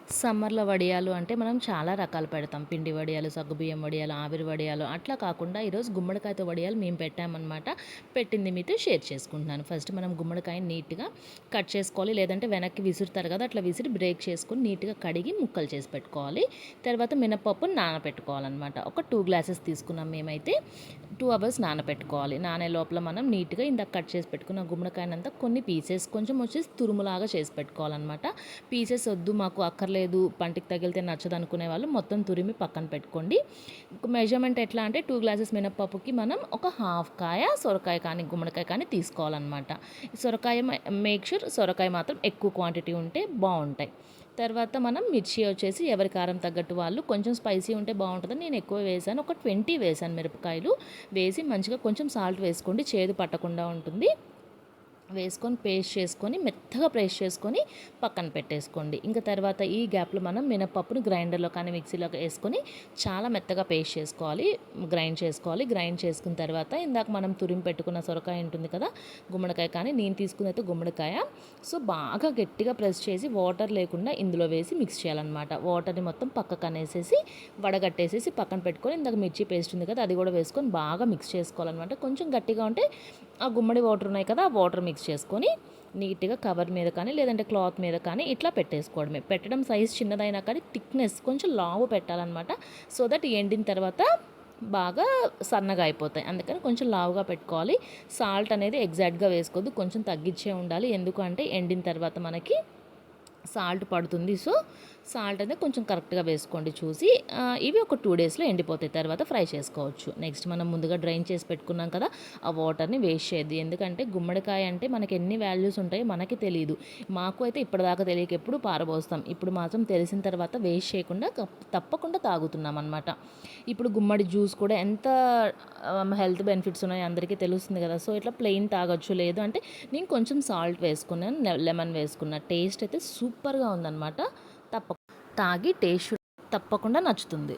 సమ్మర్‌లో వడియాలు అంటే మనం చాలా రకాలు పెడతాం. పిండి వడియాలు, సగ్గుబియ్యం వడియాలు, ఆవిరి వడియాలు అట్లా కాకుండా ఈరోజు గుమ్మడికాయతో వడియాలు మేము పెట్టామనమాట. పెట్టింది మీతో షేర్ చేసుకుంటున్నాను. ఫస్ట్ మనం గుమ్మడికాయని నీట్‌గా కట్ చేసుకోవాలి. లేదంటే వెనక్కి విసురుతారు కదా! అట్లా విసిరి బ్రేక్ చేసుకొని నీట్‌గా కడిగి ముక్కలు చేసి పెట్టుకోవాలి. తర్వాత మినపప్పుని నానబెట్టుకోవాలనమాట. ఒక 2 గ్లాసెస్ తీసుకున్నాం మేమైతే. 2 అవర్స్ నానబెట్టుకోవాలి. నానే లోపల మనం నీట్‌గా ఇందాక కట్ చేసి పెట్టుకున్న గుమ్మడికాయనంతా కొన్ని పీసెస్ కొంచెం వచ్చేసి తురుములాగా చేసి పెట్టుకోవాలనమాట. పీసెస్ వద్దు మాకు అక్కర్లేదు పంటికి తగిలితే నచ్చదు అనుకునే వాళ్ళు మొత్తం తురిమి పక్కన పెట్టుకోండి. మెజర్మెంట్ ఎట్లా అంటే 2 గ్లాసెస్ మినపప్పుకి మనం ఒక హాఫ్ కాయ సొరకాయ కానీ గుమ్మడికాయ కానీ తీసుకోవాలన్నమాట. సొరకాయ మేక్ షూర్ సొరకాయ మాత్రం ఎక్కువ క్వాంటిటీ ఉంటే బాగుంటాయి. తర్వాత మనం మిర్చి వచ్చేసి ఎవరి కారం తగ్గట్టు వాళ్ళు కొంచెం స్పైసీ ఉంటే బాగుంటుందని నేను ఎక్కువ వేసాను. ఒక 20 వేసాను మిరపకాయలు. వేసి మంచిగా కొంచెం సాల్ట్ వేసుకోండి, చేదు పట్టకుండా ఉంటుంది. వేసుకొని పేస్ట్ చేసుకొని మెత్తగా పేస్ట్ చేసుకొని పక్కన పెట్టేసుకోండి. ఇంకా తర్వాత ఈ గ్యాప్లో మనం మినపప్పును గ్రైండర్లో కానీ మిక్సీలో వేసుకొని చాలా మెత్తగా పేస్ట్ చేసుకోవాలి, గ్రైండ్ చేసుకున్న తర్వాత ఇందాక మనం తురిమి పెట్టుకున్న సొరకాయ ఉంటుంది కదా, గుమ్మడికాయ కానీ నేను తీసుకున్నైతే గుమ్మడికాయ. సో బాగా గట్టిగా ప్రెస్ చేసి వాటర్ లేకుండా ఇందులో వేసి మిక్స్ చేయాలన్నమాట. వాటర్ని మొత్తం పక్కకు అనేసేసి వడగట్టేసేసి పక్కన పెట్టుకొని ఇందాక మిర్చి పేస్ట్ ఉంది కదా అది కూడా వేసుకొని బాగా మిక్స్ చేసుకోవాలన్నమాట. కొంచెం గట్టిగా ఉంటే ఆ గుమ్మడి వాటర్ ఉన్నాయి కదా ఆ వాటర్ మిక్స్ చేసుకొని నీట్గా కవర్ మీద కానీ లేదంటే క్లాత్ మీద కానీ ఇట్లా పెట్టేసుకోవడమే. పెట్టడం సైజ్ చిన్నదైనా కానీ థిక్నెస్ కొంచెం లావు పెట్టాలన్నమాట. సో దట్ ఎండిన తర్వాత బాగా సన్నగా అయిపోతాయి. అందుకని కొంచెం లావుగా పెట్టుకోవాలి. సాల్ట్ అనేది ఎగ్జాక్ట్గా వేసుకోవద్దు, కొంచెం తగ్గించే ఉండాలి. ఎందుకంటే ఎండిన తర్వాత మనకి సాల్ట్ పడుతుంది. సో సాల్ట్ అనేది కొంచెం కరెక్ట్గా వేసుకోండి చూసి. ఇవి ఒక 2 డేస్లో ఎండిపోతాయి, తర్వాత ఫ్రై చేసుకోవచ్చు. నెక్స్ట్ మనం ముందుగా డ్రైన్ చేసి పెట్టుకున్నాం కదా ఆ వాటర్ని వేస్ట్ చేయద్దు. ఎందుకంటే గుమ్మడికాయ అంటే మనకి ఎన్ని వాల్యూస్ ఉంటాయో మనకి తెలియదు. మాకు అయితే ఇప్పటిదాకా తెలియక ఎప్పుడు పారబోస్తాం. ఇప్పుడు మాత్రం తెలిసిన తర్వాత వేస్ట్ చేయకుండా తప్పకుండా తాగుతున్నాం అనమాట. ఇప్పుడు గుమ్మడి జ్యూస్ కూడా ఎంత హెల్త్ బెనిఫిట్స్ ఉన్నాయో అందరికీ తెలుస్తుంది కదా. సో ఇట్లా ప్లెయిన్ తాగొచ్చు. లేదు అంటే నేను కొంచెం సాల్ట్ వేసుకున్నాను, లెమన్ వేసుకున్న టేస్ట్ అయితే సూపర్గా ఉందన్నమాట. తాగి టేస్ట్ తప్పకుండా నచ్చుతుంది.